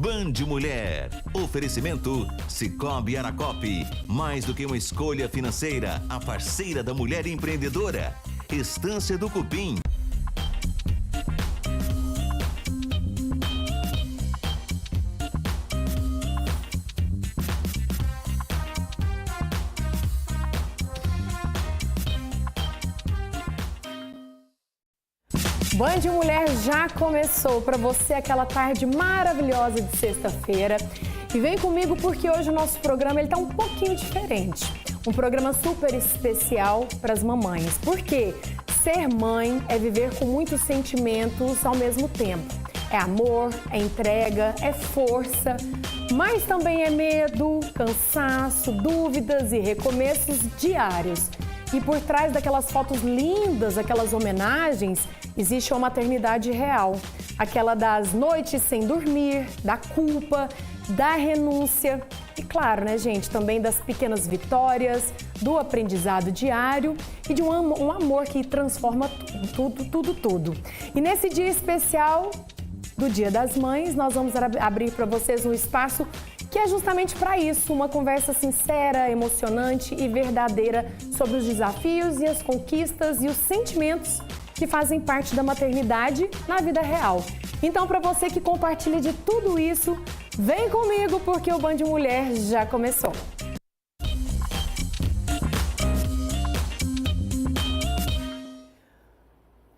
Band Mulher. Oferecimento Sicoob Aracope. Mais do que uma escolha financeira, a parceira da mulher empreendedora. Estância do Cupim. Band Mulher já começou para você aquela tarde maravilhosa de sexta-feira. E vem comigo porque hoje o nosso programa está um pouquinho diferente. Um programa super especial para as mamães. Porque ser mãe é viver com muitos sentimentos ao mesmo tempo. É amor, é entrega, é força, mas também é medo, cansaço, dúvidas e recomeços diários. E por trás daquelas fotos lindas, aquelas homenagens, existe uma maternidade real. Aquela das noites sem dormir, da culpa, da renúncia. E claro, né, gente, também das pequenas vitórias, do aprendizado diário e de um amor que transforma tudo. E nesse dia especial do Dia das Mães, nós vamos abrir para vocês um espaço que é justamente para isso, uma conversa sincera, emocionante e verdadeira sobre os desafios e as conquistas e os sentimentos que fazem parte da maternidade na vida real. Então, para você que compartilha de tudo isso, vem comigo porque o Band Mulher já começou.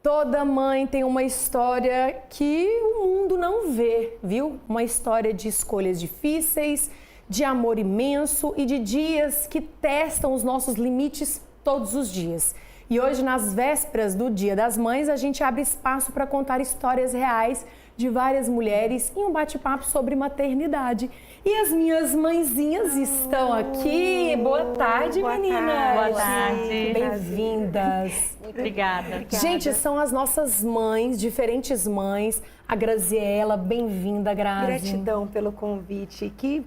Toda mãe tem uma história que o mundo não vê, viu? Uma história de escolhas difíceis, de amor imenso e de dias que testam os nossos limites todos os dias. E hoje, nas vésperas do Dia das Mães, a gente abre espaço para contar histórias reais de várias mulheres em um bate-papo sobre maternidade. E as minhas mãezinhas estão aqui. Boa tarde, meninas. Boa tarde. Bem-vindas. Obrigada. Gente, são as nossas mães, diferentes mães. A Graziela, bem-vinda, Grazi. Gratidão pelo convite. Que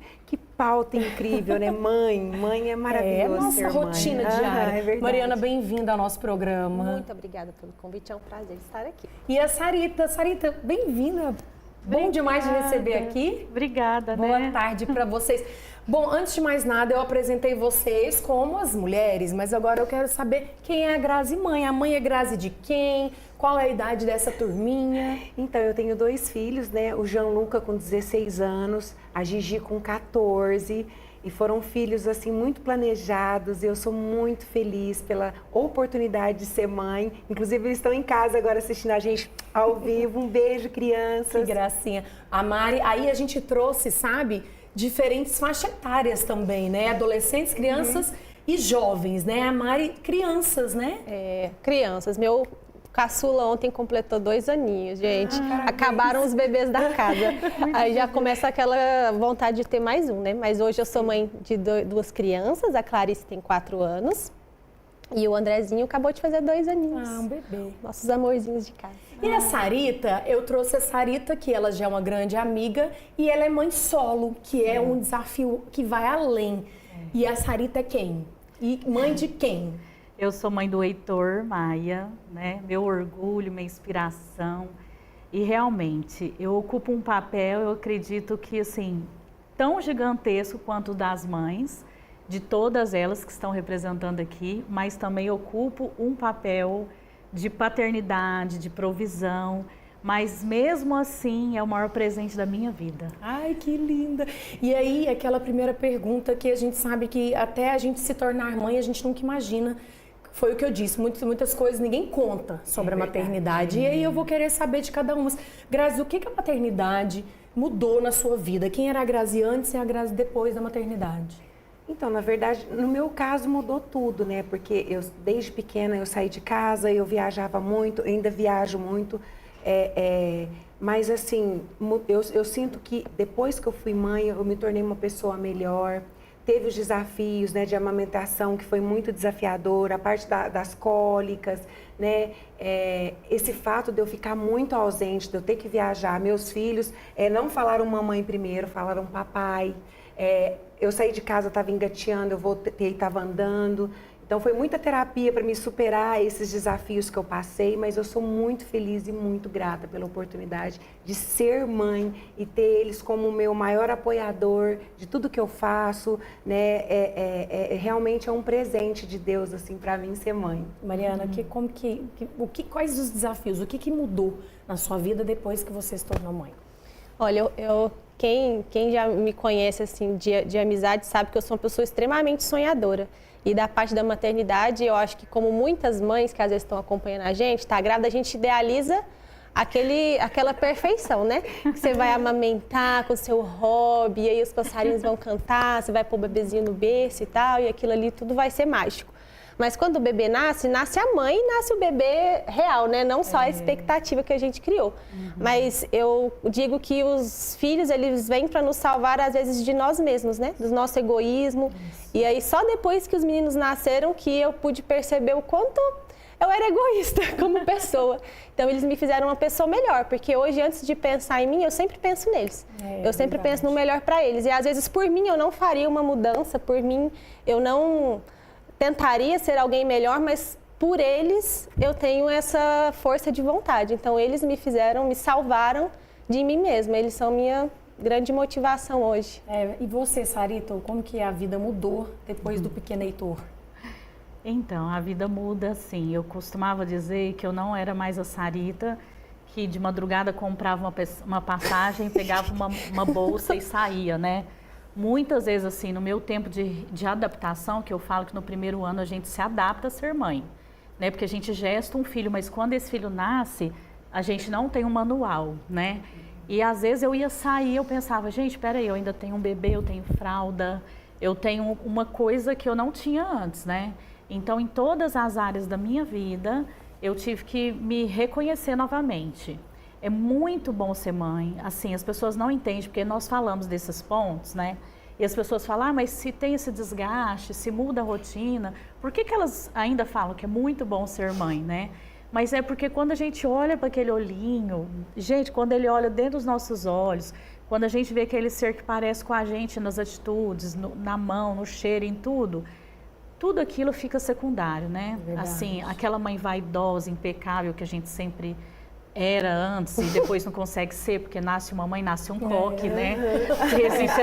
pauta incrível, né? Mãe é maravilhoso. É a nossa rotina diária. É verdade. Mariana, bem-vinda ao nosso programa. Muito obrigada pelo convite, é um prazer estar aqui. E a Sarita. Sarita, bem-vinda. Bom demais de receber aqui. Obrigada, Boa tarde para vocês. Bom, antes de mais nada, eu apresentei vocês como as mulheres, mas agora eu quero saber quem é a Grazi mãe. A mãe é Grazi de quem? Qual é a idade dessa turminha? Então, eu tenho 2 filhos, né? O Gianluca com 16 anos, a Gigi com 14. E foram filhos, assim, muito planejados. Eu sou muito feliz pela oportunidade de ser mãe. Inclusive, eles estão em casa agora assistindo a gente ao vivo. Um beijo, crianças. Que gracinha. A Mari, aí a gente trouxe, sabe, diferentes faixas etárias também, né? Adolescentes, crianças e jovens, né? A Mari, crianças, né? Crianças. Meu caçula ontem completou 2 aninhos, gente. Acabaram os bebês da casa. Aí já começa aquela vontade de ter mais um, né? Mas hoje eu sou mãe de 2 crianças. A Clarice tem 4 anos. E o Andrezinho acabou de fazer 2 aninhos. Um bebê. Nossos amorzinhos de casa. E a Sarita, eu trouxe a Sarita, que ela já é uma grande amiga, e ela é mãe solo, que é um desafio que vai além. E a Sarita é quem? E mãe de quem? Eu sou mãe do Heitor Maia, né? Meu orgulho, minha inspiração. E realmente, eu ocupo um papel, eu acredito que, assim, tão gigantesco quanto o das mães, de todas elas que estão representando aqui, mas também ocupo um papel de paternidade, de provisão, mas mesmo assim é o maior presente da minha vida. Ai, que linda! E aí, aquela primeira pergunta que a gente sabe que até a gente se tornar mãe, a gente nunca imagina. Foi o que eu disse, muitas coisas ninguém conta sobre a maternidade. E aí eu vou querer saber de cada uma. Grazi, o que a maternidade mudou na sua vida? Quem era a Grazi antes e a Grazi depois da maternidade? Então, na verdade, no meu caso mudou tudo, né? Porque eu, desde pequena, eu saí de casa, eu viajava muito, ainda viajo muito. Mas, assim, eu sinto que depois que eu fui mãe, eu me tornei uma pessoa melhor. Teve os desafios, né, de amamentação, que foi muito desafiador, a parte das cólicas, né? Esse fato de eu ficar muito ausente, de eu ter que viajar. Meus filhos não falaram mamãe primeiro, falaram papai. Eu saí de casa, estava engateando, eu voltei, estava andando. Então foi muita terapia para me superar esses desafios que eu passei, mas eu sou muito feliz e muito grata pela oportunidade de ser mãe e ter eles como o meu maior apoiador de tudo que eu faço, né? Realmente é um presente de Deus assim para mim ser mãe. Mariana, quais os desafios, o que mudou na sua vida depois que você se tornou mãe? Olha, quem já me conhece assim de amizade sabe que eu sou uma pessoa extremamente sonhadora. E da parte da maternidade, eu acho que como muitas mães que às vezes estão acompanhando a gente, tá grávida, a gente idealiza aquela perfeição, né? Que você vai amamentar com o seu hobby, e aí os passarinhos vão cantar, você vai pôr o bebezinho no berço e tal, e aquilo ali tudo vai ser mágico. Mas quando o bebê nasce a mãe e nasce o bebê real, né? Não só a expectativa que a gente criou. Mas eu digo que os filhos, eles vêm para nos salvar, às vezes, de nós mesmos, né? Do nosso egoísmo. E aí, só depois que os meninos nasceram que eu pude perceber o quanto eu era egoísta como pessoa. Então, eles me fizeram uma pessoa melhor, porque hoje, antes de pensar em mim, eu sempre penso neles. Eu sempre penso no melhor para eles. E, às vezes, por mim, eu não faria uma mudança, por mim, eu não tentaria ser alguém melhor, mas por eles eu tenho essa força de vontade. Então eles me salvaram de mim mesma. Eles são minha grande motivação hoje. E você, Sarito, como que a vida mudou depois do pequeno Heitor? Então, a vida muda assim. Eu costumava dizer que eu não era mais a Sarita que de madrugada comprava uma passagem, pegava uma bolsa e saía, né? Muitas vezes, assim, no meu tempo de adaptação, que eu falo que no primeiro ano a gente se adapta a ser mãe, né? Porque a gente gesta um filho, mas quando esse filho nasce, a gente não tem um manual, né? E às vezes eu ia sair, eu pensava, gente, peraí, eu ainda tenho um bebê, eu tenho fralda, eu tenho uma coisa que eu não tinha antes, né? Então, em todas as áreas da minha vida, eu tive que me reconhecer novamente. É muito bom ser mãe, assim, as pessoas não entendem, porque nós falamos desses pontos, né? E as pessoas falam, mas se tem esse desgaste, se muda a rotina, por que elas ainda falam que é muito bom ser mãe, né? Mas é porque quando a gente olha para aquele olhinho, gente, quando ele olha dentro dos nossos olhos, quando a gente vê aquele ser que parece com a gente nas atitudes, na mão, no cheiro, em tudo aquilo fica secundário, né? Verdade. Assim, aquela mãe vaidosa, impecável que a gente sempre era antes e depois não consegue ser, porque nasce uma mãe, nasce um coque, né? Que existe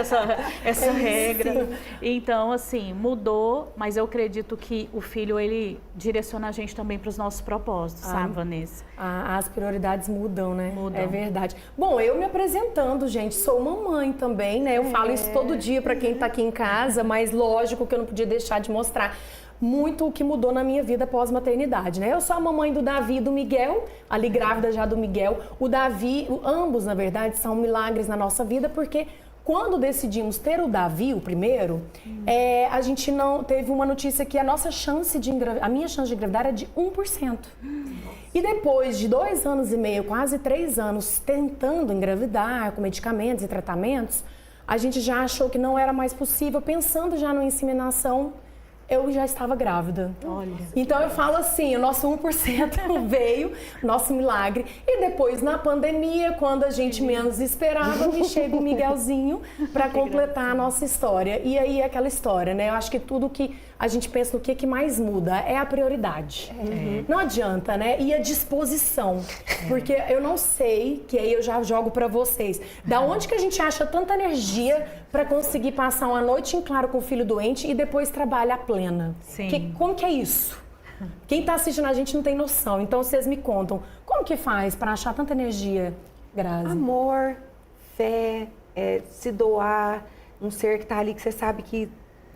essa regra. Então, assim, mudou, mas eu acredito que o filho, ele direciona a gente também para os nossos propósitos, sabe, Vanessa? As prioridades mudam, né? Mudam. É verdade. Bom, eu me apresentando, gente, sou mamãe também, né? Eu falo isso todo dia para quem tá aqui em casa, mas lógico que eu não podia deixar de mostrar muito o que mudou na minha vida pós-maternidade, né? Eu sou a mamãe do Davi e do Miguel, ali grávida já do Miguel. O Davi, ambos, na verdade, são milagres na nossa vida, porque quando decidimos ter o Davi, o primeiro, a gente não teve uma notícia que a minha chance de engravidar era de 1%. E depois de 2 anos e meio, quase 3 anos, tentando engravidar com medicamentos e tratamentos, a gente já achou que não era mais possível, pensando já na inseminação, eu já estava grávida. Olha. Então eu falo assim, o nosso 1% veio, nosso milagre. E depois na pandemia, quando a gente menos esperava, me chega o Miguelzinho para completar a nossa história. E aí aquela história, né? Eu acho que tudo que a gente pensa no que mais muda é a prioridade. Não adianta, né? E a disposição. Porque eu não sei, que aí eu já jogo para vocês, da onde que a gente acha tanta energia para conseguir passar uma noite em claro com o filho doente e depois trabalhar plena. Sim. Como que é isso? Quem está assistindo a gente não tem noção. Então vocês me contam, como que faz para achar tanta energia, Grazi? Amor, fé, se doar, um ser que está ali que você sabe que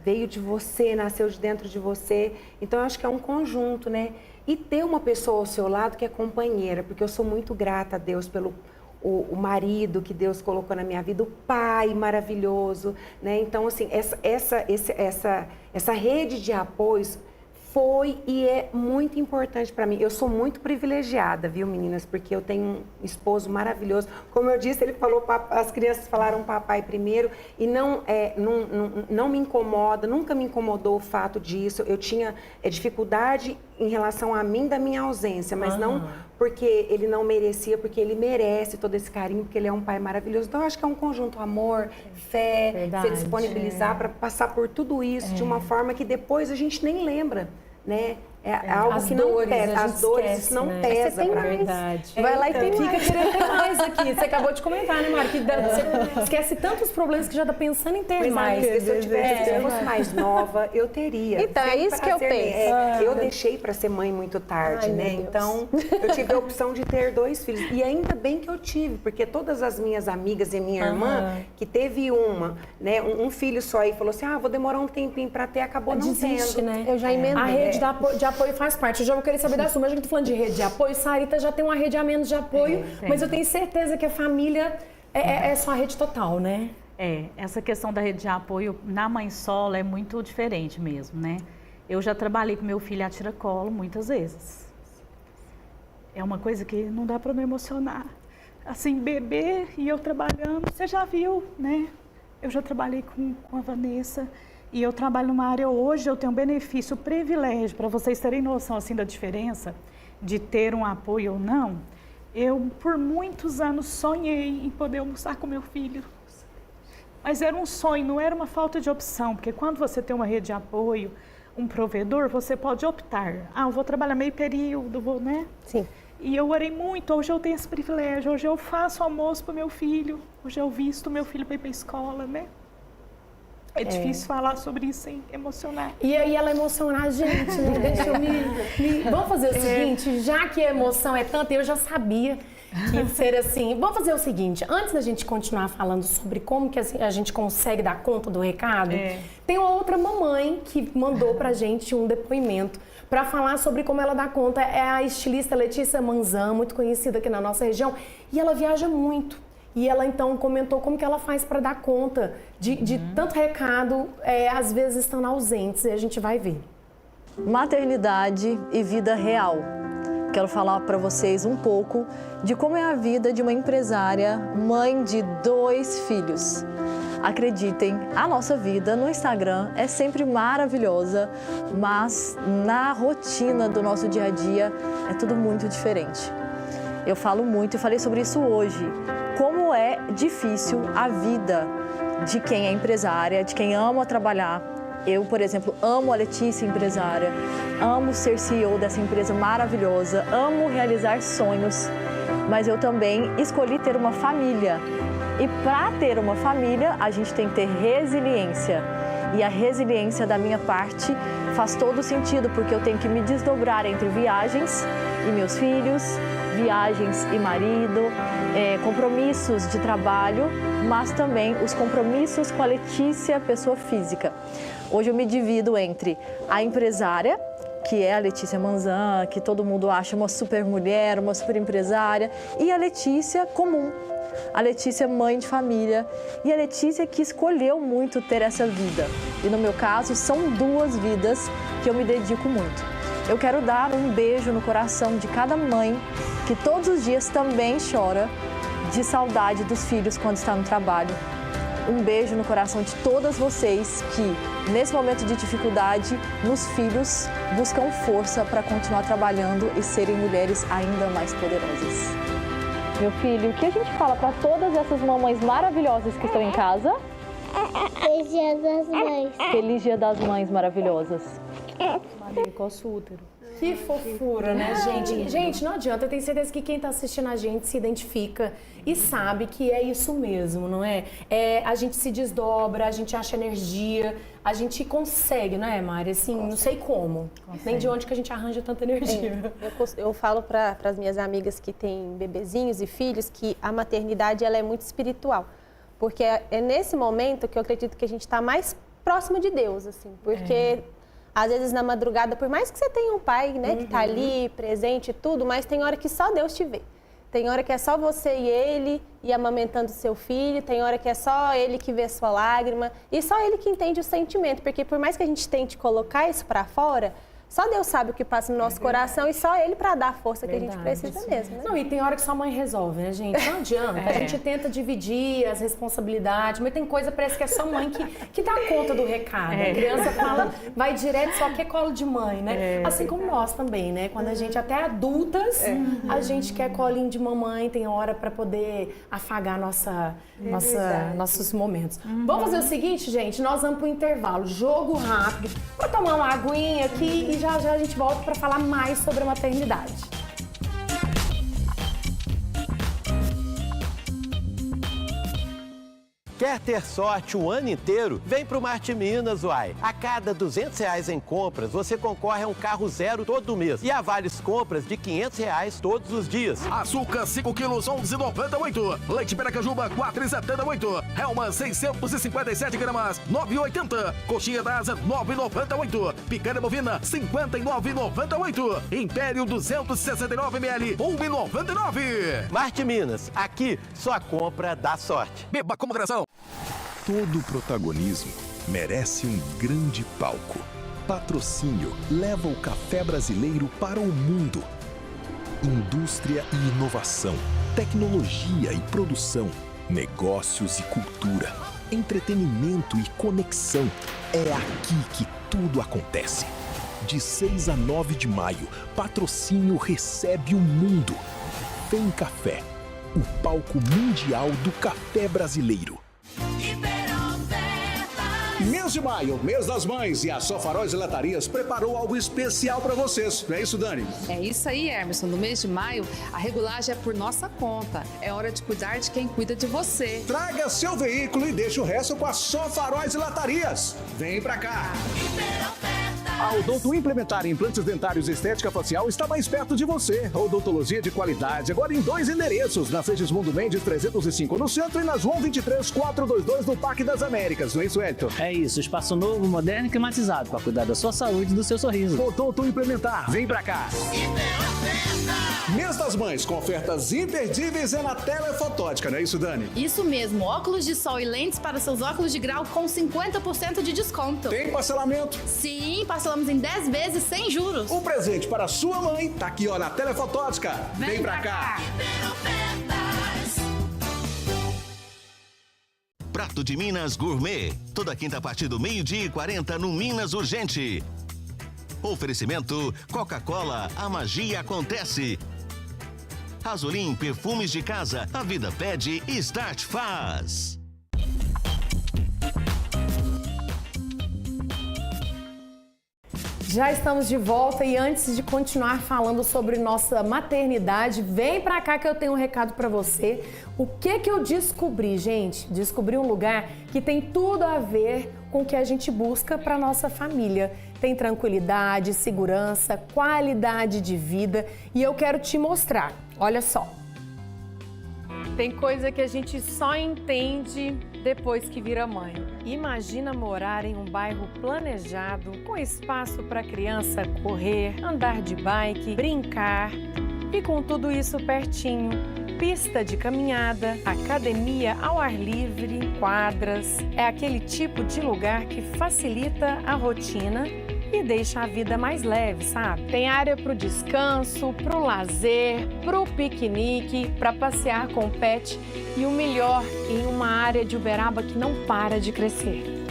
veio de você, nasceu de dentro de você. Então eu acho que é um conjunto, né? E ter uma pessoa ao seu lado que é companheira, porque eu sou muito grata a Deus pelo o marido que Deus colocou na minha vida, o pai maravilhoso, né? Então, assim, essa rede de apoios foi e é muito importante para mim. Eu sou muito privilegiada, viu, meninas? Porque eu tenho um esposo maravilhoso. Como eu disse, ele falou, as crianças falaram papai primeiro e não me incomoda, nunca me incomodou o fato disso. Eu tinha dificuldade em relação a mim da minha ausência, mas não porque ele não merecia, porque ele merece todo esse carinho, porque ele é um pai maravilhoso. Então, eu acho que é um conjunto, amor, fé, se disponibilizar para passar por tudo isso de uma forma que depois a gente nem lembra. né? É algo As que não dores, pesa, a gente as dores, esquece, isso não né? pesa Você tem pra mais. mim. Verdade. Vai lá e tem Fica mais. querendo ter mais aqui. Você acabou de comentar, né, Mari? Que você esquece tantos problemas que já tá pensando em ter Mas, mais. amiga, se eu fosse mais nova, eu teria. Então, é Sem isso que eu prazer, penso. eu deixei para ser mãe muito tarde, Ai, né? meu Deus. Então, eu tive a opção de ter 2 filhos. E ainda bem que eu tive, porque todas as minhas amigas e minha irmã, que teve né, um filho só e falou assim, vou demorar um tempinho para ter, acabou não Desiste, tendo. né? Eu já emendei. A rede de apoio faz parte. Eu já vou querer saber da sua, mas a gente tá falando de rede de apoio. Sarita já tem uma rede a menos de apoio, mas eu tenho certeza que a família é só a rede total, né? Essa questão da rede de apoio na mãe solo é muito diferente mesmo, né? Eu já trabalhei com meu filho a tiracolo muitas vezes. É uma coisa que não dá para me emocionar. Assim, bebê e eu trabalhando, você já viu, né? Eu já trabalhei com a Vanessa e eu trabalho numa área hoje, eu tenho um benefício, privilégio, para vocês terem noção assim da diferença de ter um apoio ou não. Eu, por muitos anos, sonhei em poder almoçar com meu filho. Mas era um sonho, não era uma falta de opção, porque quando você tem uma rede de apoio, um provedor, você pode optar. Eu vou trabalhar meio período, né? Sim. E eu orei muito, hoje eu tenho esse privilégio, hoje eu faço almoço para o meu filho, hoje eu visto meu filho para ir para a escola, né? É difícil falar sobre isso sem emocionar. E aí ela emocionar a gente, né? Deixa eu Vamos fazer o seguinte, já que a emoção é tanta, eu já sabia que ia ser assim. Vamos fazer o seguinte, antes da gente continuar falando sobre como que a gente consegue dar conta do recado, tem uma outra mamãe que mandou pra gente um depoimento para falar sobre como ela dá conta. É a estilista Letícia Manzan, muito conhecida aqui na nossa região, e ela viaja muito. E ela então comentou como que ela faz para dar conta de tanto recado, às vezes estando ausentes, e a gente vai ver. Maternidade e vida real. Quero falar para vocês um pouco de como é a vida de uma empresária, mãe de 2 filhos. Acreditem, a nossa vida no Instagram é sempre maravilhosa, mas na rotina do nosso dia a dia é tudo muito diferente. Eu falo muito e falei sobre isso hoje. Como é difícil a vida de quem é empresária, de quem ama trabalhar. Eu, por exemplo, amo a Letícia, empresária, amo ser CEO dessa empresa maravilhosa, amo realizar sonhos, mas eu também escolhi ter uma família. E para ter uma família, a gente tem que ter resiliência. E a resiliência da minha parte faz todo sentido, porque eu tenho que me desdobrar entre viagens e meus filhos, viagens e marido, compromissos de trabalho, mas também os compromissos com a Letícia, pessoa física. Hoje eu me divido entre a empresária, que é a Letícia Manzan, que todo mundo acha uma super mulher, uma super empresária, e a Letícia comum, a Letícia mãe de família e a Letícia que escolheu muito ter essa vida. E no meu caso, são 2 vidas que eu me dedico muito. Eu quero dar um beijo no coração de cada mãe que todos os dias também chora de saudade dos filhos quando está no trabalho. Um beijo no coração de todas vocês que, nesse momento de dificuldade, nos filhos, buscam força para continuar trabalhando e serem mulheres ainda mais poderosas. Meu filho, o que a gente fala para todas essas mamães maravilhosas que estão em casa? Feliz Dia das Mães. Feliz Dia das Mães maravilhosas. Maria, coça o útero. Que fofura, né, gente? Gente, não adianta, eu tenho certeza que quem tá assistindo a gente se identifica e sabe que é isso mesmo, não é? A gente se desdobra, a gente acha energia, a gente consegue, não é, Mari? Assim, não sei como, nem de onde que a gente arranja tanta energia. Eu falo para as minhas amigas que têm bebezinhos e filhos que a maternidade ela é muito espiritual, porque é nesse momento que eu acredito que a gente está mais próximo de Deus, assim, porque às vezes na madrugada, por mais que você tenha um pai, né, que tá ali presente e tudo, mas tem hora que só Deus te vê. Tem hora que é só você e ele e amamentando seu filho, tem hora que é só ele que vê sua lágrima e só ele que entende o sentimento, porque por mais que a gente tente colocar isso para fora, só Deus sabe o que passa no nosso coração e só Ele para dar a força que a gente precisa mesmo, né? Não, e tem hora que sua mãe resolve, né, gente? Não adianta. A gente tenta dividir as responsabilidades, mas tem coisa, parece que é só mãe que dá conta do recado. A criança fala, vai direto, só quer colo de mãe, né? Assim como nós também, né? Quando a gente, até adultas, a gente quer colinho de mamãe, tem hora para poder afagar nossos momentos. Vamos fazer o seguinte, gente, nós vamos pro intervalo, jogo rápido, vou tomar uma aguinha aqui e já já a gente volta para falar mais sobre a maternidade. Quer ter sorte o ano inteiro? Vem pro Marte Minas, uai. A cada R$200 em compras, você concorre a um carro zero todo mês. E a vales compras de R$500 todos os dias. Açúcar 5 quilos, 11,98. Leite Piracajuba, 4,78. Helma, 657 gramas, 9,80. Coxinha da Asa, 9,98. Picanha bovina, 59,98. Império, 269 ml, 1,99. Marte Minas, aqui sua compra dá sorte. Beba com moderação. Todo protagonismo merece um grande palco. Patrocínio leva o café brasileiro para o mundo. Indústria e inovação, tecnologia e produção, negócios e cultura, entretenimento e conexão. É aqui que tudo acontece. De 6 a 9 de maio, Patrocínio recebe o mundo. Vem Café, o palco mundial do café brasileiro. Mês de maio, mês das mães, e a Só Faróis Gelatarias preparou algo especial para vocês. Não é isso, Dani? É isso aí, Emerson. No mês de maio, a regulagem é por nossa conta. É hora de cuidar de quem cuida de você. Traga seu veículo e deixe o resto com a Só Faróis Gelatarias. Vem pra cá! A Odonto Implementar Implantes Dentários e Estética Facial está mais perto de você. Odontologia de qualidade, agora em 2 endereços. Na Segismundo Mendes 305 no centro e na João 23 422 no Parque das Américas. Não é isso, Elton? É isso, espaço novo, moderno e climatizado para cuidar da sua saúde e do seu sorriso. Odonto Implementar, vem pra cá! Mês das Mães, com ofertas imperdíveis é na Telefotótica, não é isso, Dani? Isso mesmo, óculos de sol e lentes para seus óculos de grau com 50% de desconto. Tem parcelamento? Sim, parcelamos em 10 vezes sem juros. Um presente para sua mãe tá aqui, ó, na Telefotótica. Vem pra cá! Prato de Minas Gourmet. Toda quinta a partir do 12h40 no Minas Urgente. Oferecimento Coca-Cola, a magia acontece. Azolim Perfumes de Casa, a vida pede e Start faz. Já estamos de volta e antes de continuar falando sobre nossa maternidade, vem pra cá que eu tenho um recado pra você. O que eu descobri, gente? Descobri um lugar que tem tudo a ver com o que a gente busca pra nossa família. Tem tranquilidade, segurança, qualidade de vida e eu quero te mostrar. Olha só. Tem coisa que a gente só entende depois que vira mãe. Imagina morar em um bairro planejado, com espaço para criança correr, andar de bike, brincar e com tudo isso pertinho. Pista de caminhada, academia ao ar livre, quadras. É aquele tipo de lugar que facilita a rotina e deixa a vida mais leve, sabe? Tem área para o descanso, para o lazer, para o piquenique, para passear com o pet e o melhor, em uma área de Uberaba que não para de crescer.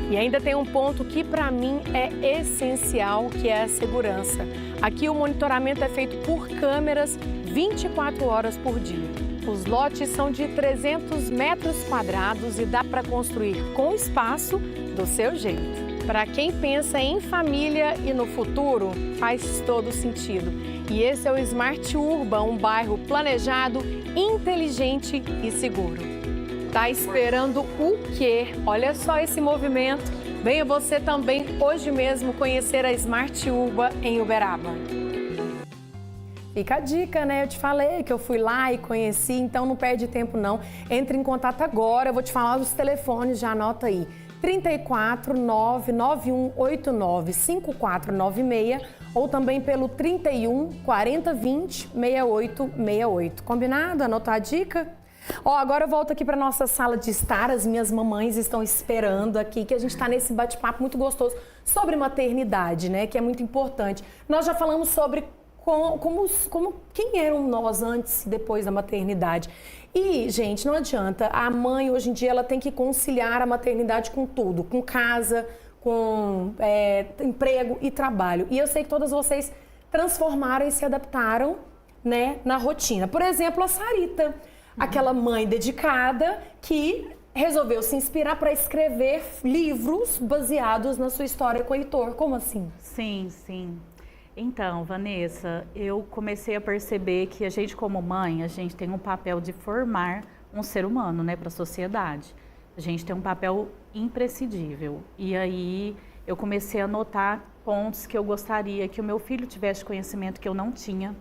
E ainda tem um ponto que para mim é essencial, que é a segurança. Aqui o monitoramento é feito por câmeras 24 horas por dia. Os lotes são de 300 metros quadrados e dá para construir com espaço do seu jeito. Para quem pensa em família e no futuro, faz todo sentido. E esse é o Smart Urban, um bairro planejado, inteligente e seguro. Tá esperando o quê? Olha só esse movimento. Venha você também hoje mesmo conhecer a Smart Urban em Uberaba. Fica a dica, né? Eu te falei que eu fui lá e conheci, então não perde tempo não. Entre em contato agora, eu vou te falar os telefones, já anota aí. 34 99189 5496 ou também pelo 31 40 20 6868. Combinado? Anotar a dica? Ó, agora eu volto aqui para nossa sala de estar. As minhas mamães estão esperando aqui, que a gente está nesse bate-papo muito gostoso sobre maternidade, né? Que é muito importante. Nós já falamos sobre quem eram nós antes e depois da maternidade. E, gente, não adianta. A mãe, hoje em dia, ela tem que conciliar a maternidade com tudo. Com casa, com emprego e trabalho. E eu sei que todas vocês transformaram e se adaptaram, né, na rotina. Por exemplo, a Sarita. Aquela mãe dedicada que resolveu se inspirar para escrever livros baseados na sua história com o Heitor. Como assim? Sim, sim. Então, Vanessa, eu comecei a perceber que a gente como mãe, a gente tem um papel de formar um ser humano, né, para a sociedade. A gente tem um papel imprescindível. E aí eu comecei a notar pontos que eu gostaria que o meu filho tivesse conhecimento que eu não tinha.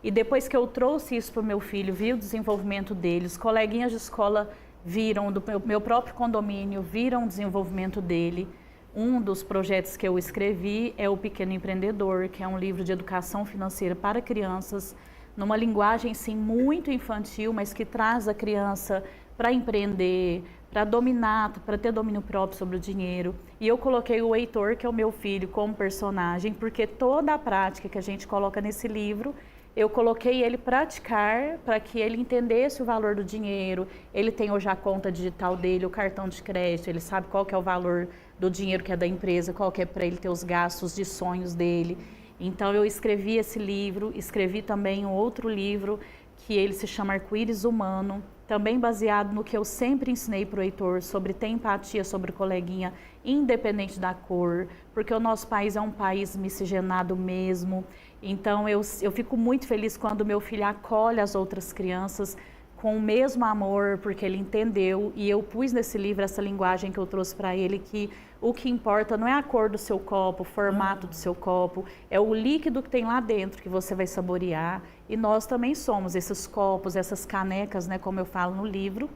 E depois que eu trouxe isso para o meu filho, vi o desenvolvimento dele, os coleguinhas de escola viram, do meu próprio condomínio, viram o desenvolvimento dele. Um dos projetos que eu escrevi é o Pequeno Empreendedor, que é um livro de educação financeira para crianças, numa linguagem, sim, muito infantil, mas que traz a criança para empreender, para dominar, para ter domínio próprio sobre o dinheiro. E eu coloquei o Heitor, que é o meu filho, como personagem, porque toda a prática que a gente coloca nesse livro, eu coloquei ele praticar para que ele entendesse o valor do dinheiro. Ele tem hoje a conta digital dele, o cartão de crédito, ele sabe qual que é o valor do dinheiro que é da empresa, qual que é para ele ter os gastos de sonhos dele. Então eu escrevi esse livro, escrevi também um outro livro que ele se chama Arco-Íris Humano, também baseado no que eu sempre ensinei para o Heitor sobre ter empatia sobre o coleguinha, independente da cor, porque o nosso país é um país miscigenado mesmo. Então eu fico muito feliz quando meu filho acolhe as outras crianças com o mesmo amor, porque ele entendeu, e eu pus nesse livro essa linguagem que eu trouxe para ele, que o que importa não é a cor do seu copo, o formato do seu copo, é o líquido que tem lá dentro que você vai saborear. E nós também somos esses copos, essas canecas, né, como eu falo no livro.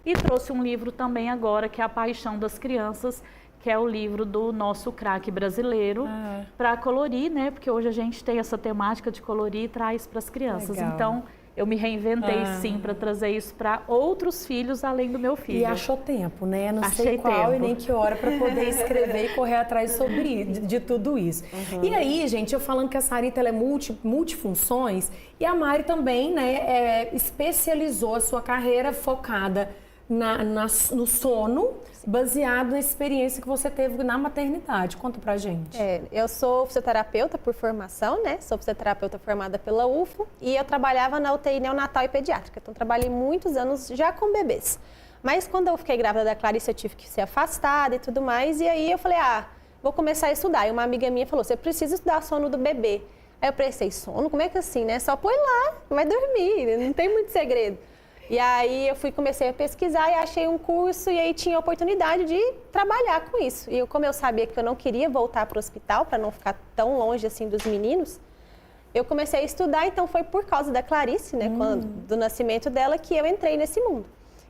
E trouxe um livro também agora, que é A Paixão das Crianças, que é o livro do nosso craque brasileiro, para colorir, né, porque hoje a gente tem essa temática de colorir e traz para as crianças. Legal. Então, eu me reinventei, sim, para trazer isso para outros filhos além do meu filho. E achou tempo, né? Não Achei sei qual tempo. e nem que hora para poder escrever e correr atrás de tudo isso. E aí, gente, eu falando que a Sarita ela é multifunções, e a Mari também, né, especializou a sua carreira focada no sono, baseado na experiência que você teve na maternidade. Conta pra gente. Eu sou fisioterapeuta por formação, né? Sou fisioterapeuta formada pela UFO e eu trabalhava na UTI neonatal e pediátrica. Então, trabalhei muitos anos já com bebês. Mas quando eu fiquei grávida da Clarice, eu tive que ser afastada e tudo mais. E aí eu falei, vou começar a estudar. E uma amiga minha falou, você precisa estudar sono do bebê. Aí eu pensei, sono? Como é que assim, né? Só põe lá, vai dormir, não tem muito segredo. E aí comecei a pesquisar e achei um curso e aí tinha a oportunidade de trabalhar com isso. E como eu sabia que eu não queria voltar para o hospital, para não ficar tão longe assim dos meninos, eu comecei a estudar, então foi por causa da Clarice, né, do nascimento dela, que eu entrei nesse mundo.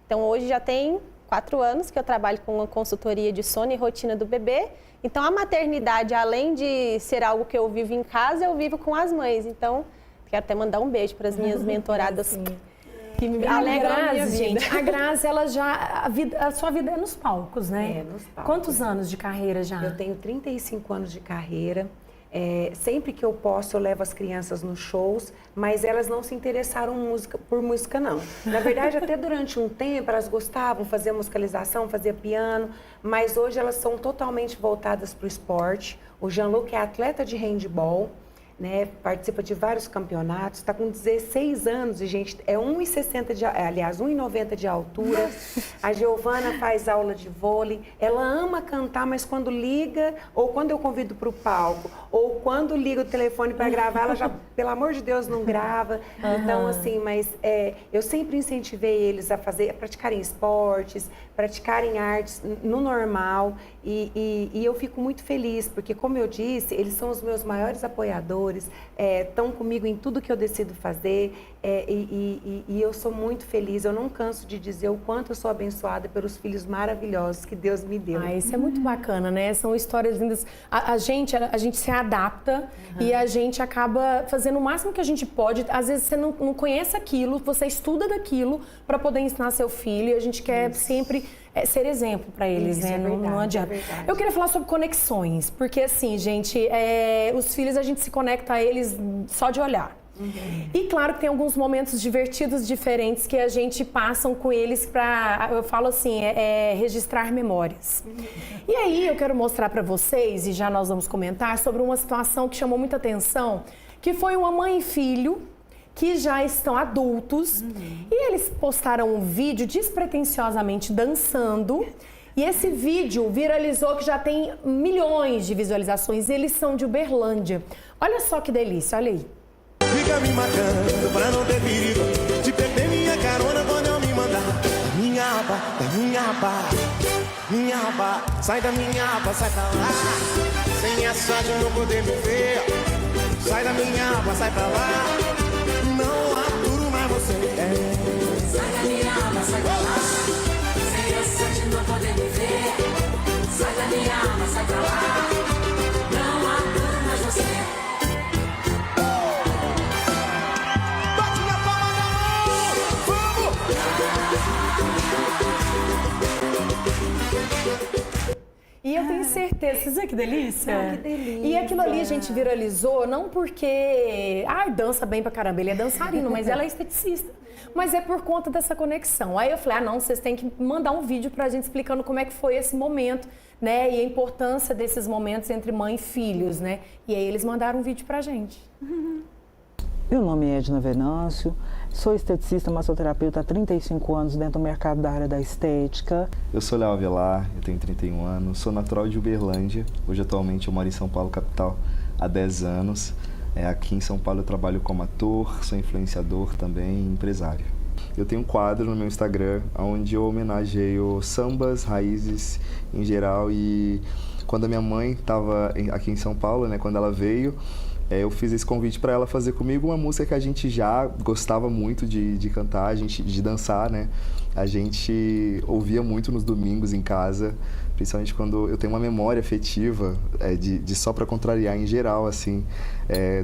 Então hoje já tem 4 anos que eu trabalho com uma consultoria de sono e rotina do bebê. Então a maternidade, além de ser algo que eu vivo em casa, eu vivo com as mães. Então quero até mandar um beijo para as minhas mentoradas. Que me alegram a minha vida. Gente, a Grazi, ela já, a sua vida é nos palcos, né? É, nos palcos. Quantos anos de carreira já? Eu tenho 35 anos de carreira. Sempre que eu posso, eu levo as crianças nos shows, mas elas não se interessaram por música, não. Na verdade, até durante um tempo, elas gostavam, fazia musicalização, fazia piano, mas hoje elas são totalmente voltadas para o esporte. O Jean-Luc é atleta de handball, né, participa de vários campeonatos, está com 16 anos e, gente, é 1,90 de altura. A Giovana faz aula de vôlei, ela ama cantar, mas quando liga, ou quando eu convido para o palco, ou quando liga o telefone para gravar, ela já, pelo amor de Deus, não grava. Então, assim, mas eu sempre incentivei eles a praticarem esportes, praticarem artes no normal, e eu fico muito feliz, porque, como eu disse, eles são os meus maiores apoiadores, estão comigo em tudo que eu decido fazer, e eu sou muito feliz. Eu não canso de dizer o quanto eu sou abençoada pelos filhos maravilhosos que Deus me deu. Isso é muito bacana, né? São histórias lindas. A gente se adapta e a gente acaba fazendo o máximo que a gente pode. Às vezes você não conhece aquilo, você estuda daquilo para poder ensinar seu filho, e a gente quer sempre ser exemplo para eles, né? Não adianta. Eu queria falar sobre conexões, porque assim, gente, os filhos a gente se conecta a eles só de olhar. E claro que tem alguns momentos divertidos, diferentes, que a gente passa com eles para, eu falo assim, registrar memórias. E aí eu quero mostrar para vocês, e já nós vamos comentar, sobre uma situação que chamou muita atenção, que foi uma mãe e filho que já estão adultos e eles postaram um vídeo despretensiosamente dançando. E esse vídeo viralizou, que já tem milhões de visualizações, e eles são de Uberlândia. Olha só que delícia, olha aí. Fica me marcando pra não ter perigo de perder minha carona quando eu me mandar. Minha aba, minha aba, sai da minha aba, sai pra lá. Sem essa de não poder me ver. Sai da minha aba, sai pra lá. Não aturo mais você. Sai da minha aba, sai pra lá. Sem essa de não poder me ver. Sai da minha aba, sai pra lá. Não aturo mais você. E eu tenho certeza, vocês viram que delícia? Não, que delícia. E aquilo ali a gente viralizou não porque, dança bem pra caramba, ele é dançarino, mas ela é esteticista. Mas é por conta dessa conexão. Aí eu falei, não, vocês têm que mandar um vídeo pra gente explicando como é que foi esse momento, né? E a importância desses momentos entre mãe e filhos, né? E aí eles mandaram um vídeo pra gente. Meu nome é Edna Venâncio, sou esteticista, massoterapeuta há 35 anos dentro do mercado da área da estética. Eu sou Léo Avelar, eu tenho 31 anos, sou natural de Uberlândia. Hoje, atualmente, eu moro em São Paulo, capital, há 10 anos. Aqui em São Paulo eu trabalho como ator, sou influenciador também e empresário. Eu tenho um quadro no meu Instagram onde eu homenageio sambas, raízes em geral. E quando a minha mãe estava aqui em São Paulo, né, quando ela veio, eu fiz esse convite para ela fazer comigo uma música que a gente já gostava muito de cantar, de dançar, né? A gente ouvia muito nos domingos em casa, principalmente quando eu tenho uma memória afetiva de Só Pra Contrariar em geral, assim,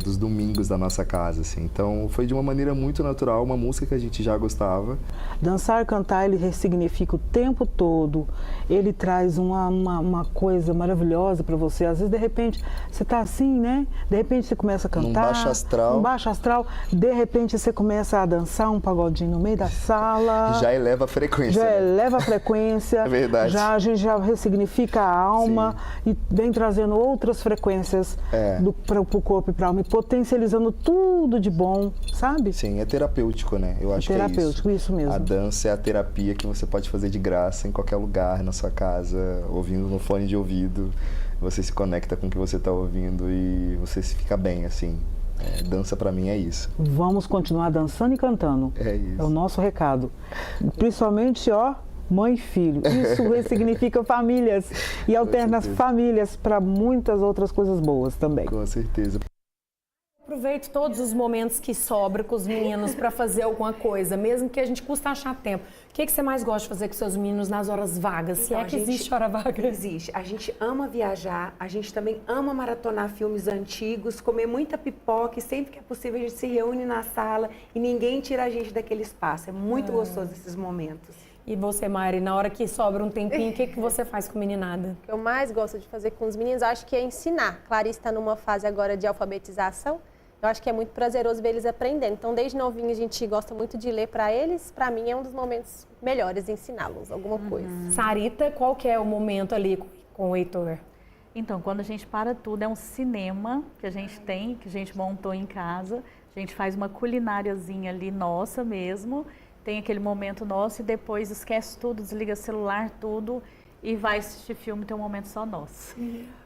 dos domingos da nossa casa, assim. Então, foi de uma maneira muito natural, uma música que a gente já gostava. Dançar e cantar, ele ressignifica o tempo todo, ele traz uma coisa maravilhosa para você. Às vezes, de repente, você tá assim, né? De repente, você começa a cantar. Num baixo astral. De repente, você começa a dançar um pagodinho no meio da sala. Já eleva a frequência. Já eleva a frequência. É verdade. A gente já ressignifica a alma. Sim. E vem trazendo outras frequências para o corpo e para a alma, e potencializando tudo de bom, sabe? Sim, é terapêutico, né? Eu acho que é isso. Terapêutico, isso mesmo. A dança é a terapia que você pode fazer de graça em qualquer lugar, na sua casa, ouvindo no fone de ouvido. Você se conecta com o que você está ouvindo e você fica bem, assim. Dança pra mim é isso. Vamos continuar dançando e cantando. É isso. É o nosso recado. Principalmente, mãe e filho. Isso ressignifica famílias e alterna as famílias para muitas outras coisas boas também. Com certeza. Aproveite todos os momentos que sobram com os meninos para fazer alguma coisa, mesmo que a gente custa achar tempo. O que você mais gosta de fazer com seus meninos nas horas vagas? Se é que existe hora vaga. Existe. A gente ama viajar, a gente também ama maratonar filmes antigos, comer muita pipoca, e sempre que é possível a gente se reúne na sala e ninguém tira a gente daquele espaço. É muito gostoso esses momentos. E você, Mari, na hora que sobra um tempinho, o que você faz com meninada? O que eu mais gosto de fazer com os meninos, acho que é ensinar. Clarice está numa fase agora de alfabetização. Eu acho que é muito prazeroso ver eles aprendendo. Então, desde novinho, a gente gosta muito de ler para eles. Para mim, é um dos momentos melhores, ensiná-los alguma coisa. Sarita, qual que é o momento ali com o Heitor? Então, quando a gente para tudo, é um cinema que a gente tem, que a gente montou em casa. A gente faz uma culináriazinha ali nossa mesmo. Tem aquele momento nosso e depois esquece tudo, desliga celular, tudo. E vai assistir filme, tem um momento só nosso.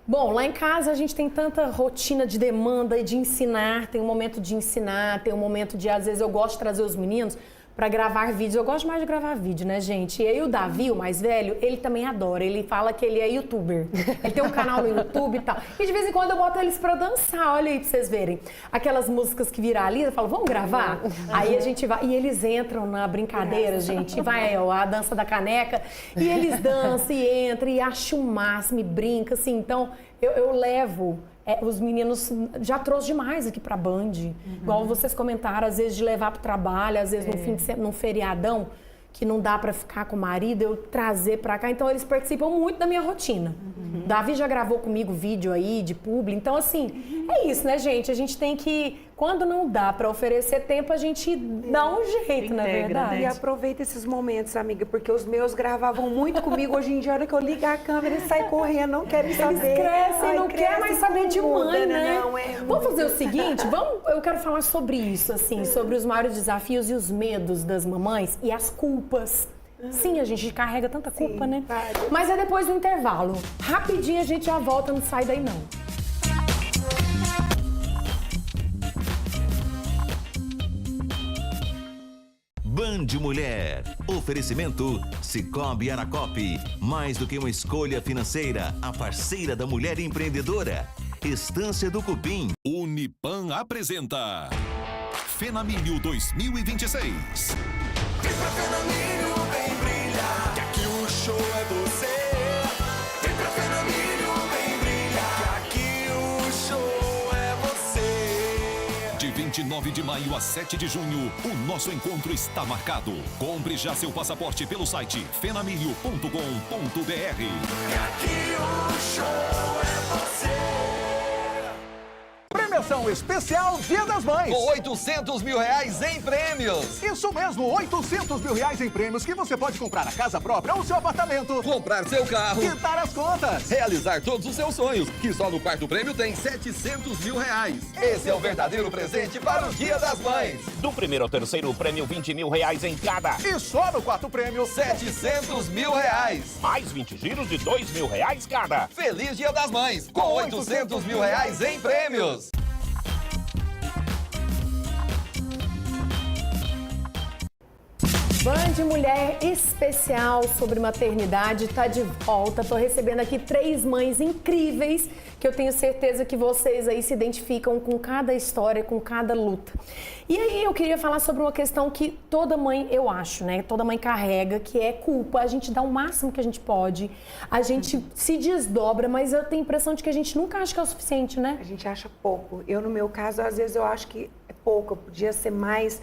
Bom, lá em casa a gente tem tanta rotina de demanda e de ensinar. Tem um momento de ensinar, tem um momento de, às vezes, eu gosto de trazer os meninos para gravar vídeos. Eu gosto mais de gravar vídeo, né, gente? E aí o Davi, o mais velho, ele também adora. Ele fala que ele é youtuber. Ele tem um canal no YouTube e tal. E de vez em quando eu boto eles para dançar. Olha aí pra vocês verem. Aquelas músicas que viralizam, eu falo, vamos gravar? Aí a gente vai. E eles entram na brincadeira, gente. Vai a dança da caneca. E eles dançam e entram e acham o máximo e brincam, assim. Então, eu levo... os meninos já trouxe demais aqui pra Band. Igual vocês comentaram, às vezes de levar pro trabalho, às vezes num feriadão, que não dá pra ficar com o marido, eu trazer pra cá. Então eles participam muito da minha rotina. Davi já gravou comigo vídeo aí de publi. Então assim, é isso, né, gente? A gente tem que quando não dá para oferecer tempo, a gente dá um jeito, na verdade. E aproveita esses momentos, amiga, porque os meus gravavam muito comigo. Hoje em dia, a hora que eu ligo a câmera, eles saem correndo, não querem saber. Eles crescem, não querem mais saber de mãe, né? Vamos fazer o seguinte, eu quero falar sobre isso, assim, sobre os maiores desafios e os medos das mamães e as culpas. Sim, a gente carrega tanta culpa, né? Mas é depois do intervalo. Rapidinho a gente já volta, não sai daí não. Band Mulher. Oferecimento Cicobi Aracope. Mais do que uma escolha financeira, a parceira da mulher empreendedora. Estância do Cupim. Unipan apresenta Fenamilho 2026. Vem pra Fenamilho, vem brilhar, que aqui o show é você. Vem pra Fenamilho, vem brilhar, que aqui o show é você. De 29 de maio a 7 de junho, o nosso encontro está marcado. Compre já seu passaporte pelo site fenamilho.com.br. Que aqui o show é você. Premiação especial Dia das Mães. Com 800 mil reais em prêmios. Isso mesmo, 800 mil reais em prêmios que você pode comprar a casa própria ou seu apartamento. Comprar seu carro. Quitar as contas. Realizar todos os seus sonhos, que só no quarto prêmio tem 700 mil reais. Esse é o verdadeiro presente para o Dia das Mães. Do primeiro ao terceiro prêmio, 20 mil reais em cada. E só no quarto prêmio, 700 mil reais. Mais 20 giros de 2 mil reais cada. Feliz Dia das Mães, com 800 mil reais em prêmios. Band Mulher especial sobre maternidade está de volta. Estou recebendo aqui 3 mães incríveis que eu tenho certeza que vocês aí se identificam com cada história, com cada luta. E aí eu queria falar sobre uma questão que toda mãe, eu acho, né? Toda mãe carrega, que é culpa. A gente dá o máximo que a gente pode, a gente se desdobra, mas eu tenho a impressão de que a gente nunca acha que é o suficiente, né? A gente acha pouco. Eu, no meu caso, às vezes eu acho que é pouco. Eu podia ser mais,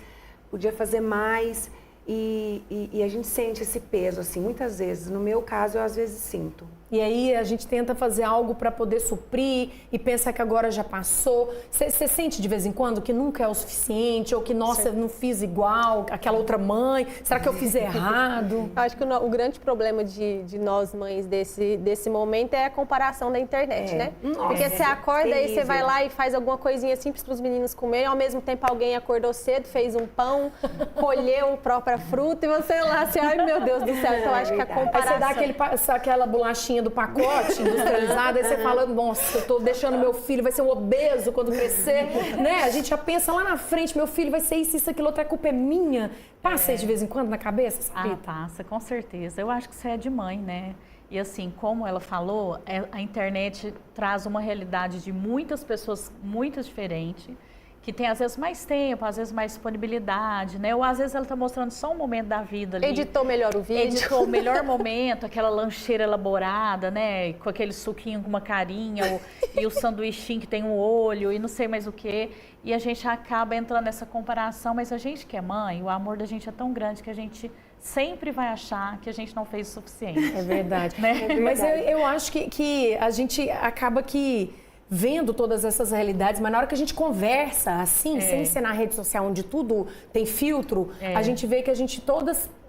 podia fazer mais. E a gente sente esse peso, assim, muitas vezes. No meu caso, eu às vezes sinto. E aí a gente tenta fazer algo para poder suprir e pensa que agora já passou. Você sente de vez em quando que nunca é o suficiente ou que, nossa, eu não fiz igual aquela outra mãe? Será que eu fiz errado? Eu acho que o grande problema de nós mães desse momento é a comparação da internet, né? Porque você acorda e você vai lá e faz alguma coisinha simples para os meninos comerem, ao mesmo tempo alguém acordou cedo, fez um pão, colheu a própria fruta e você lá assim, ai meu Deus do céu, então eu acho que a comparação... Aí você dá aquela bolachinha do pacote industrializado, aí você fala, nossa, eu tô deixando meu filho, vai ser um obeso quando crescer, né? A gente já pensa lá na frente, meu filho vai ser isso, aquilo, outra culpa é minha. Passa isso de vez em quando na cabeça, sabe? Passa, com certeza. Eu acho que isso é de mãe, né? E assim, como ela falou, a internet traz uma realidade de muitas pessoas muito diferente, que tem às vezes mais tempo, às vezes mais disponibilidade, né? Ou às vezes ela está mostrando só um momento da vida ali. Editou melhor o vídeo. Editou o melhor momento, aquela lancheira elaborada, né? Com aquele suquinho com uma carinha, e o sanduichinho que tem um olho, e não sei mais o quê. E a gente acaba entrando nessa comparação, mas a gente que é mãe, o amor da gente é tão grande que a gente sempre vai achar que a gente não fez o suficiente. É verdade. Né? É verdade. Mas eu acho que a gente acaba que... vendo todas essas realidades, mas na hora que a gente conversa assim, sem ser na rede social onde tudo tem filtro, a gente vê que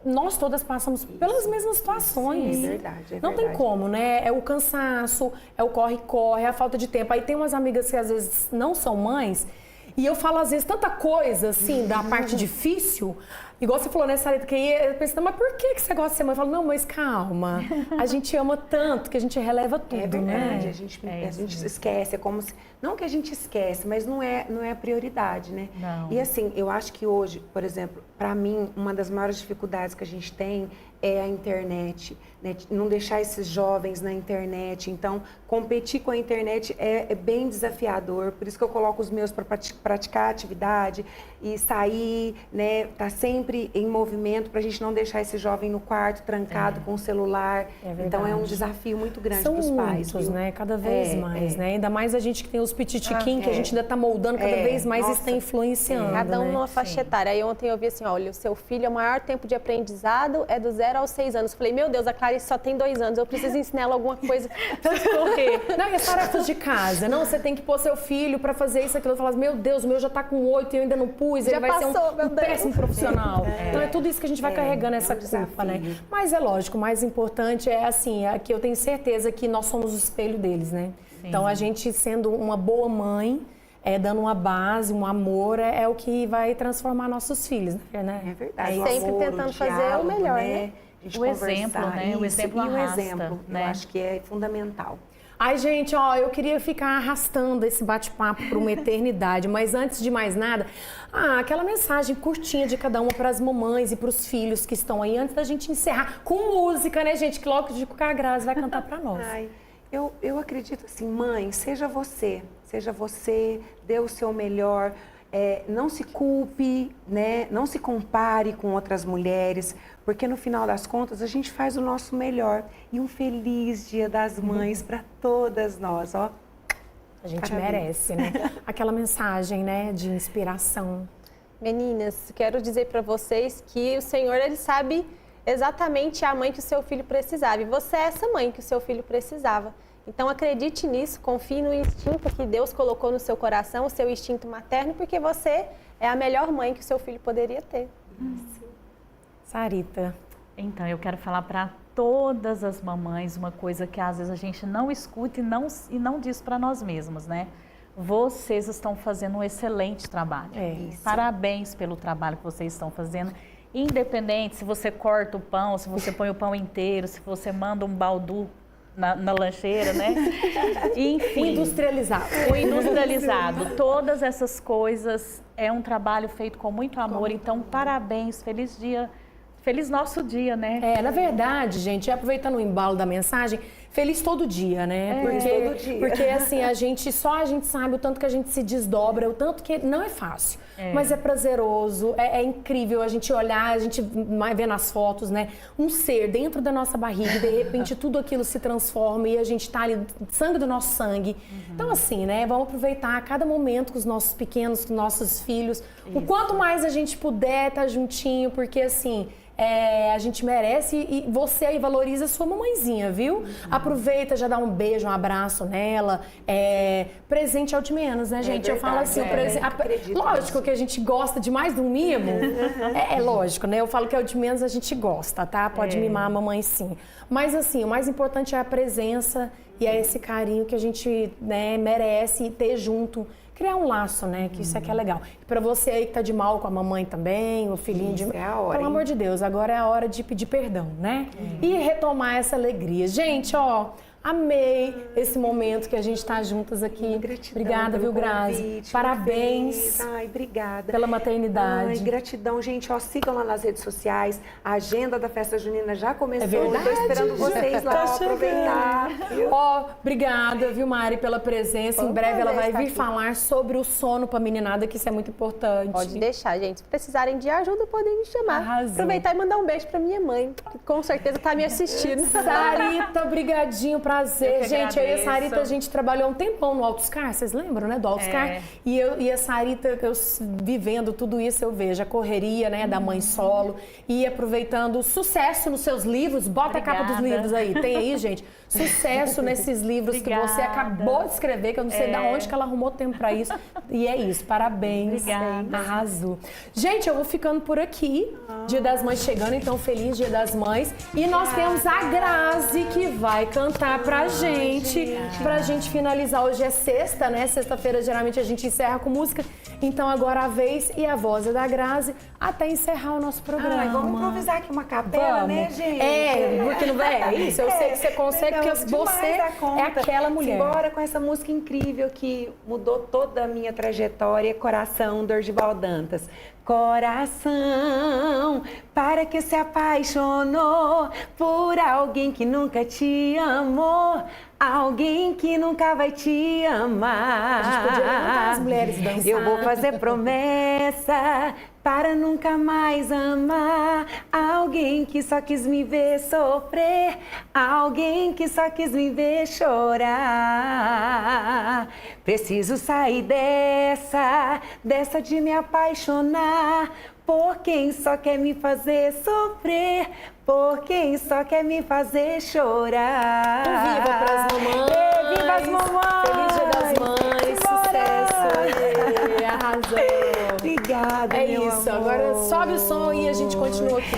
nós todas passamos pelas mesmas situações. Sim, é verdade. Não tem como, né? É o cansaço, é o corre-corre, é a falta de tempo. Aí tem umas amigas que às vezes não são mães e eu falo às vezes tanta coisa assim da parte difícil. Igual você falou, né, Sarita, que aí eu pensei, mas por que você gosta de ser mãe? Eu falo, não, mas calma, a gente ama tanto que a gente releva tudo, verdade, né? A gente esquece, é como se... Não que a gente esquece, mas não é a prioridade, né? Não. E assim, eu acho que hoje, por exemplo, para mim, uma das maiores dificuldades que a gente tem é a internet, né? Não deixar esses jovens na internet. Então, competir com a internet é bem desafiador, por isso que eu coloco os meus para praticar atividade e sair, né? Tá sempre em movimento para a gente não deixar esse jovem no quarto, trancado com o celular. Então é um desafio muito grande para os pais. Muitos, né? Cada vez mais, né? Ainda mais a gente que tem os pititiquim, que a gente ainda está moldando, cada vez mais está influenciando. Cada um né? numa faixa etária. Aí ontem eu vi assim, olha, o seu filho, o maior tempo de aprendizado é do 0 aos 6 anos. Falei, meu Deus, a Clarice Mari só tem 2 anos, eu preciso ensinar ela alguma coisa pra correr. Não, e as tarefas de casa, não, você tem que pôr seu filho para fazer isso, aquilo. Eu falo, meu Deus, o meu já tá com 8 e eu ainda não pus, ele vai ser um péssimo profissional. Então é tudo isso que a gente vai carregando essa culpa, né? Mas é lógico, o mais importante é assim, é que eu tenho certeza que nós somos o espelho deles, né? Sim. Então a gente sendo uma boa mãe, dando uma base, um amor, é o que vai transformar nossos filhos, né? É verdade. Sempre tentando fazer o melhor, né? O exemplo, né? O exemplo arrasta, né? Eu acho que é fundamental. Ai, gente, eu queria ficar arrastando esse bate-papo por uma eternidade, mas antes de mais nada, aquela mensagem curtinha de cada uma para as mamães e para os filhos que estão aí, antes da gente encerrar com música, né, gente? Que logo de a Grazi vai cantar para nós. Ai, eu acredito assim, mãe, seja você, dê o seu melhor. Não se culpe, né? Não se compare com outras mulheres, porque no final das contas a gente faz o nosso melhor. E um feliz Dia das Mães para todas nós, ó. A gente merece, né? Aquela mensagem, né, de inspiração. Meninas, quero dizer para vocês que o Senhor, Ele sabe exatamente a mãe que o seu filho precisava. E você é essa mãe que o seu filho precisava. Então acredite nisso, confie no instinto que Deus colocou no seu coração, o seu instinto materno, porque você é a melhor mãe que o seu filho poderia ter. Sarita. Então, eu quero falar para todas as mamães uma coisa que às vezes a gente não escuta e não diz para nós mesmos, né? Vocês estão fazendo um excelente trabalho. Parabéns pelo trabalho que vocês estão fazendo. Independente se você corta o pão, se você põe o pão inteiro, se você manda um baldu na lancheira, né? Enfim. O industrializado. O industrializado. Todas essas coisas é um trabalho feito com muito amor. Então, parabéns, feliz dia. Feliz nosso dia, né? Na verdade, gente, aproveitando o embalo da mensagem, feliz todo dia, né? Todo dia. Porque assim, a gente sabe o tanto que a gente se desdobra, o tanto que não é fácil. Mas é prazeroso, é incrível a gente olhar, a gente vê nas fotos, né? Um ser dentro da nossa barriga, de repente tudo aquilo se transforma e a gente tá ali, sangue do nosso sangue. Então assim, né? Vamos aproveitar cada momento com os nossos pequenos, com os nossos filhos. O quanto mais a gente puder estar juntinho, porque assim... a gente merece e você aí valoriza a sua mamãezinha, viu? Aproveita, já dá um beijo, um abraço nela. Presente é o de menos, né, gente? Verdade, eu falo assim, lógico que a gente gosta demais do mimo. Lógico, né? Eu falo que é o de menos, a gente gosta, tá? Pode mimar a mamãe sim. Mas assim, o mais importante é a presença e é esse carinho que a gente, né, merece ter junto. Criar um laço, né? Que isso aqui é legal. E pra você aí que tá de mal com a mamãe também, o filhinho isso, é a hora, pelo amor de Deus, agora é a hora de pedir perdão, né? E retomar essa alegria. Gente, amei esse momento que a gente tá juntas aqui. Gratidão. Obrigada, viu, Grazi? Parabéns. Ai, obrigada. Pela maternidade. Ai, gratidão, gente. Sigam lá nas redes sociais. A agenda da festa junina já começou. É verdade. Tô esperando vocês lá aproveitar. Obrigada, viu, Mari, pela presença. Em breve ela vai vir falar sobre o sono pra meninada, que isso é muito importante. Pode deixar, gente. Se precisarem de ajuda, podem me chamar. Arrasou. Aproveitar e mandar um beijo pra minha mãe, que com certeza tá me assistindo. Sarita, brigadinho, prazer. Gente, eu e a agradeço. Sarita, a gente trabalhou um tempão no Autoscar, vocês lembram, né, do Autoscar? E a Sarita, eu vivendo tudo isso, eu vejo a correria, né, da mãe solo e aproveitando o sucesso nos seus livros. Bota a capa dos livros aí. Tem aí, gente? Sucesso nesses livros que você acabou de escrever, que eu não sei de onde que ela arrumou tempo pra isso. E é isso, parabéns. Obrigada. Arrasou. Gente, eu vou ficando por aqui. Dia das Mães chegando, então feliz Dia das Mães. E nós temos a Grazi que vai cantar pra gente finalizar. Hoje é sexta, né? Sexta-feira geralmente a gente encerra com música. Então agora a vez e a voz é da Grazi até encerrar o nosso programa. Vamos improvisar aqui uma capela, né, gente? Porque não é isso. Eu sei que você consegue, porque você é aquela mulher. Simbora com essa música incrível que mudou toda a minha trajetória. Coração, Dorival Dantas. Coração, para que se apaixonou por alguém que nunca te amou, alguém que nunca vai te amar. A gente podia levantar as mulheres dançar. Eu vou fazer promessa para nunca mais amar alguém que só quis me ver sofrer, alguém que só quis me ver chorar. Preciso sair dessa de me apaixonar por quem só quer me fazer sofrer, por quem só quer me fazer chorar. Viva pras mamães! Viva as mamães! Feliz Dia das Mães! Sucesso! Arrasou! Obrigada, É meu isso, amor. agora sobe o som e a gente continua aqui.